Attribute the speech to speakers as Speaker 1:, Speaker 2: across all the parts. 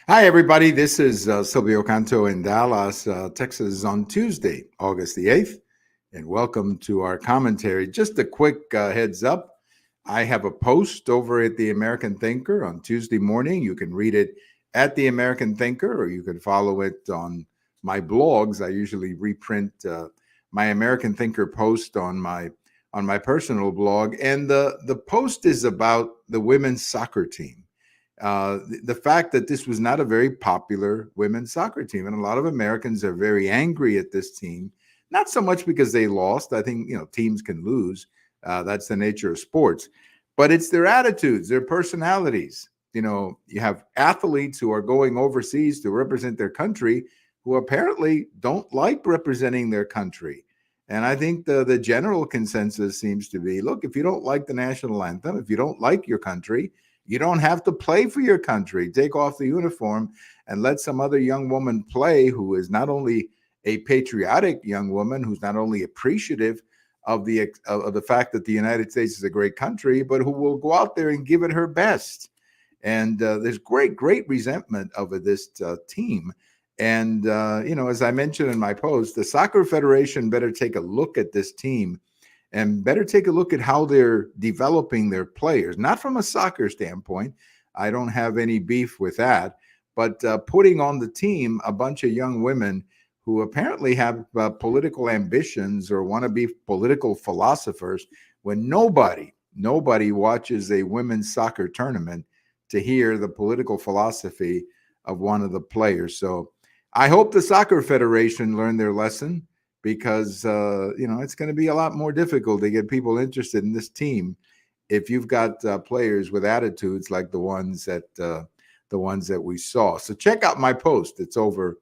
Speaker 1: Hi, everybody. This is Silvio Canto in Dallas, Texas on Tuesday, August the 8th. And welcome to our commentary. Just a quick heads up. I have a post over at The American Thinker on Tuesday morning. You can read it at The American Thinker, or you can follow it on my blogs. I usually reprint my American Thinker post on my personal blog. And the post is about the women's soccer team. The fact that this was not a very popular women's soccer team, and a lot of Americans are very angry at this team. Not so much because they lost. I think teams can lose. That's the nature of sports, but it's their attitudes, their personalities. You have athletes who are going overseas to represent their country who apparently don't like representing their country. And I think the general consensus seems to be, look, if you don't like the national anthem, if you don't like your country, you don't have to play for your country. Take off the uniform and let some other young woman play who is not only a patriotic young woman, who's not only appreciative of the fact that the United States is a great country, but who will go out there and give it her best. And there's great resentment over this team. And as I mentioned in my post, the Soccer Federation better take a look at this team and better take a look at how they're developing their players, not from a soccer standpoint. I don't have any beef with that, but putting on the team a bunch of young women who apparently have political ambitions or want to be political philosophers when nobody watches a women's soccer tournament to hear the political philosophy of one of the players. So I hope the Soccer Federation learned their lesson, because it's going to be a lot more difficult to get people interested in this team if you've got players with attitudes like the ones that we saw. So check out my post. It's over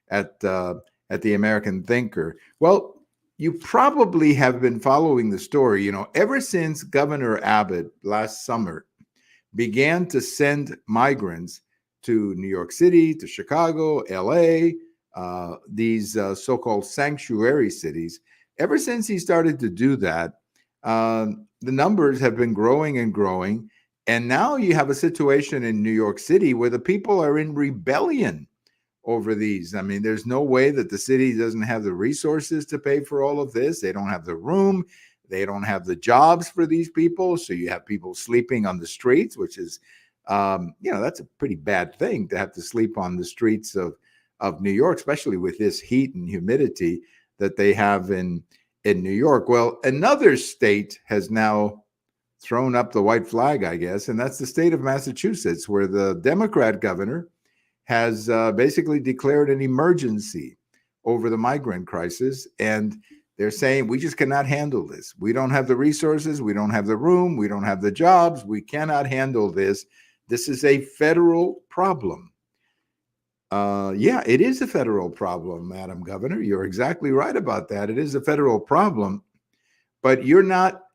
Speaker 1: at the American Thinker. Well, you probably have been following the story. Ever since Governor Abbott last summer began to send migrants to New York City, to Chicago, LA, these so-called sanctuary cities. Ever since he started to do that, the numbers have been growing and growing. And now you have a situation in New York City where the people are in rebellion over these. I mean, there's no way that the city doesn't have the resources to pay for all of this. They don't have the room. They don't have the jobs for these people. So you have people sleeping on the streets, which is, that's a pretty bad thing to have to sleep on the streets of New York, especially with this heat and humidity that they have in New York. Well, another state has now thrown up the white flag, I guess, and that's the state of Massachusetts, where the Democrat governor has basically declared an emergency over the migrant crisis. And they're saying, we just cannot handle this. We don't have the resources. We don't have the room. We don't have the jobs. We cannot handle this. This is a federal problem. Yeah, it is a federal problem, Madam Governor. You're exactly right about that. It is a federal problem, but you're not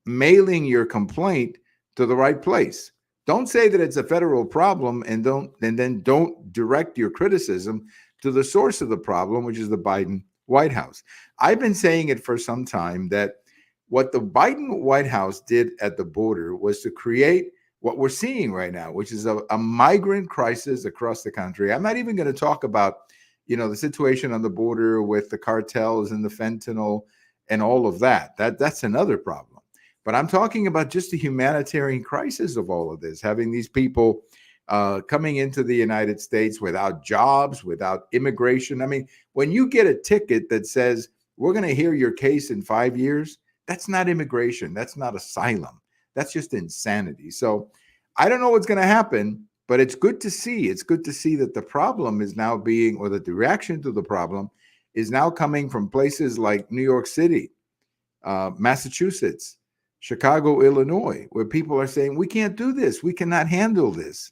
Speaker 1: mailing your complaint to the right place. Don't say that it's a federal problem and then don't direct your criticism to the source of the problem, which is the Biden White House. I've been saying it for some time that what the Biden White House did at the border was to create what we're seeing right now, which is a migrant crisis across the country. I'm not even going to talk about, the situation on the border with the cartels and the fentanyl and all of that. That's another problem. But I'm talking about just the humanitarian crisis of all of this, having these people coming into the United States without jobs, without immigration. I mean, when you get a ticket that says, we're going to hear your case in 5 years, that's not immigration. That's not asylum. That's just insanity. So I don't know what's going to happen, but it's good to see. It's good to see that the problem is now being, or that the reaction to the problem is now coming from places like New York City, Massachusetts, Chicago, Illinois, where people are saying, we can't do this. We cannot handle this.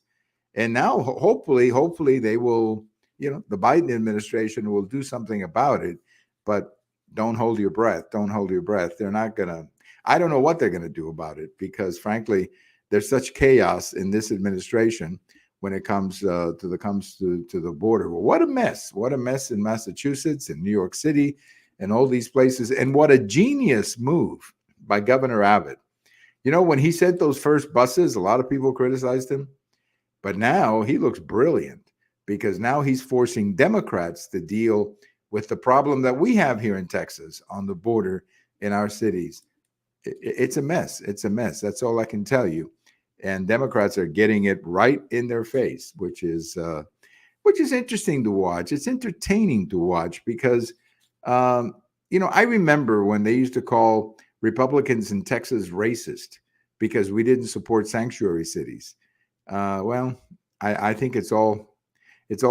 Speaker 1: And now, hopefully they will, the Biden administration will do something about it. But don't hold your breath. Don't hold your breath. They're not going to. I don't know what they're going to do about it, because frankly, there's such chaos in this administration when it comes to the border. Well, what a mess! What a mess in Massachusetts and New York City and all these places. And what a genius move by Governor Abbott. When he sent those first buses, a lot of people criticized him, but now he looks brilliant. because now he's forcing Democrats to deal with the problem that we have here in Texas on the border in our cities. It's a mess. It's a mess. That's all I can tell you. And Democrats are getting it right in their face, which is interesting to watch. It's entertaining to watch because, I remember when they used to call Republicans in Texas racist because we didn't support sanctuary cities. Well, I think it's all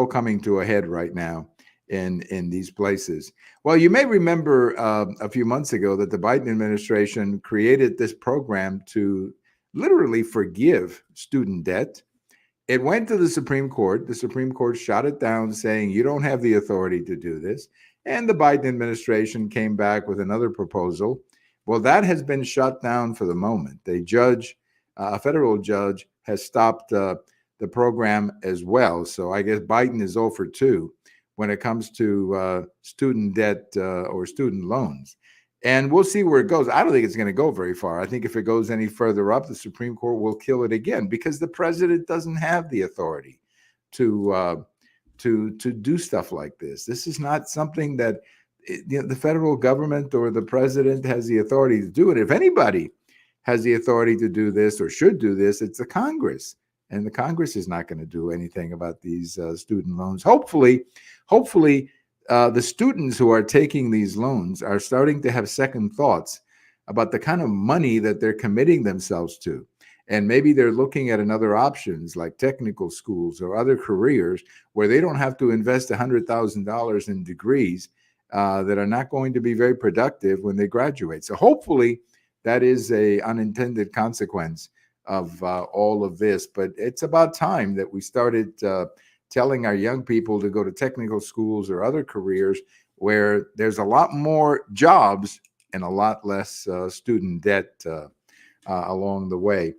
Speaker 1: coming to a head right now in these places. Well, you may remember a few months ago that the Biden administration created this program to literally forgive student debt. It went to the Supreme Court. The Supreme Court shot it down, saying you don't have the authority to do this. And the Biden administration came back with another proposal. Well, that has been shut down for the moment. A federal judge, has stopped the program as well. So I guess Biden is 0 for 2 when it comes to student debt or student loans. And we'll see where it goes. I don't think it's going to go very far. I think if it goes any further up, the Supreme Court will kill it again because the president doesn't have the authority to do stuff like this. This is not something that the federal government or the president has the authority to do it. If anybody has the authority to do this or should do this, it's the Congress. And the Congress is not going to do anything about these student loans. Hopefully, the students who are taking these loans are starting to have second thoughts about the kind of money that they're committing themselves to. And maybe they're looking at another options like technical schools or other careers where they don't have to invest $100,000 in degrees that are not going to be very productive when they graduate. So hopefully that is a unintended consequence of all of this. But it's about time that we started telling our young people to go to technical schools or other careers where there's a lot more jobs and a lot less student debt along the way.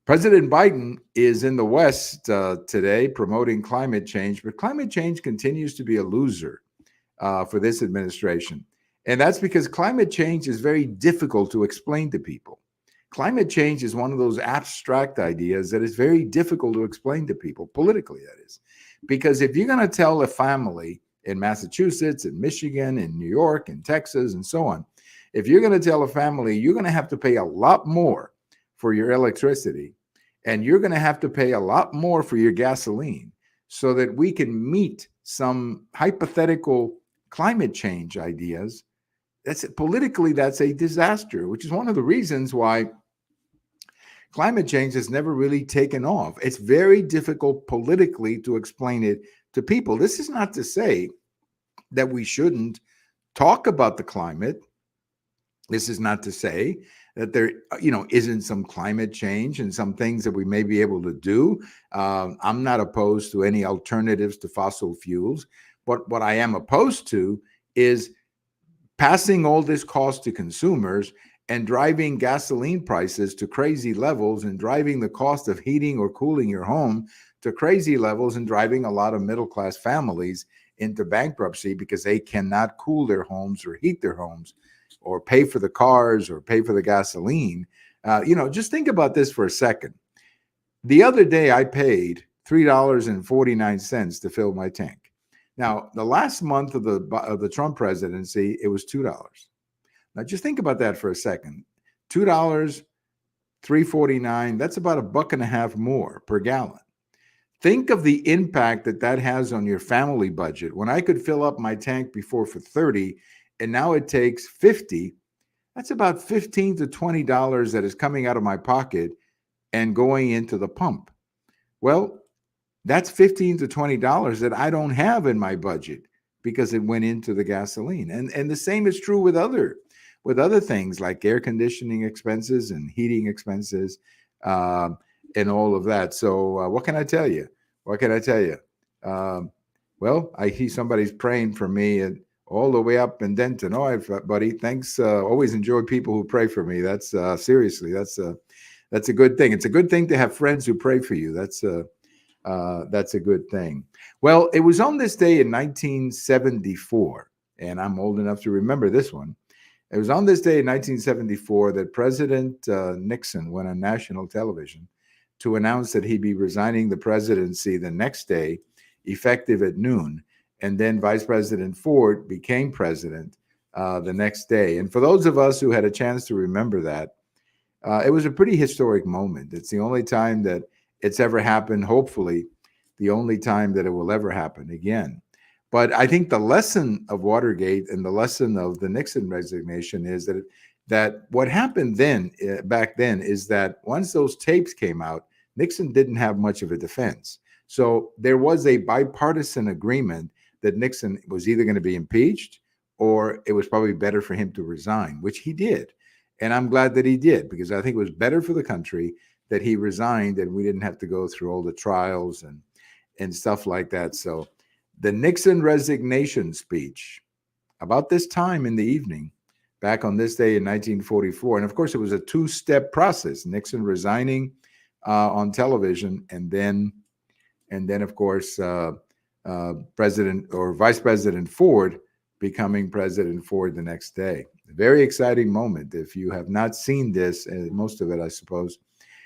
Speaker 1: President Biden is in the West today promoting climate change, but climate change continues to be a loser for this administration. And that's because climate change is very difficult to explain to people. Climate change is one of those abstract ideas that is very difficult to explain to people, politically, that is. Because if you're going to tell a family in Massachusetts, in Michigan, in New York, in Texas, and so on, if you're going to tell a family you're going to have to pay a lot more for your electricity, and you're going to have to pay a lot more for your gasoline so that we can meet some hypothetical climate change ideas, that's a disaster, which is one of the reasons why climate change has never really taken off. It's very difficult politically to explain it to people. This is not to say that we shouldn't talk about the climate. This is not to say that there, isn't some climate change and some things that we may be able to do. I'm not opposed to any alternatives to fossil fuels. But what I am opposed to is passing all this cost to consumers and driving gasoline prices to crazy levels and driving the cost of heating or cooling your home to crazy levels and driving a lot of middle-class families into bankruptcy because they cannot cool their homes or heat their homes or pay for the cars or pay for the gasoline. Just think about this for a second. The other day I paid $3.49 to fill my tank. Now, the last month of the Trump presidency, it was $2. Now, just think about that for a second. $2, $3.49, that's about $1.50 more per gallon. Think of the impact that has on your family budget. When I could fill up my tank before for $30, and now it takes $50, that's about $15 to $20 that is coming out of my pocket and going into the pump. Well, that's $15 to $20 that I don't have in my budget because it went into the gasoline. And the same is true with other things like air conditioning expenses and heating expenses and all of that. So what can I tell you? Well, I see somebody's praying for me all the way up in Denton. All right, buddy. Thanks. Always enjoy people who pray for me. That's seriously, that's a good thing. It's a good thing to have friends who pray for you. That's a good thing. Well, it was on this day in 1974, and I'm old enough to remember this one. It was on this day in 1974 that President Nixon went on national television to announce that he'd be resigning the presidency the next day effective at noon. And then Vice President Ford became president the next day. And for those of us who had a chance to remember that, it was a pretty historic moment. It's the only time that it's ever happened, hopefully, the only time that it will ever happen again. But I think the lesson of Watergate and the lesson of the Nixon resignation is that what happened then, back then, is that once those tapes came out, Nixon didn't have much of a defense. So there was a bipartisan agreement that Nixon was either going to be impeached or it was probably better for him to resign, which he did. And I'm glad that he did, because I think it was better for the country that he resigned and we didn't have to go through all the trials and stuff like that. So the Nixon resignation speech about this time in the evening, back on this day in 1944. And of course, it was a two-step process, Nixon resigning on television, and then of course, President or Vice President Ford becoming President Ford the next day. A very exciting moment. If you have not seen this, most of it, I suppose,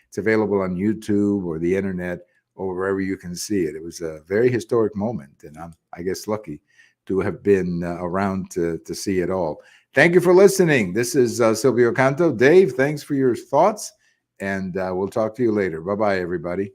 Speaker 1: it's available on YouTube or the internet or wherever you can see it. It was a very historic moment, and I'm, I guess, lucky to have been around to see it all. Thank you for listening. This is Silvio Canto. Dave, thanks for your thoughts, and we'll talk to you later. Bye-bye, everybody.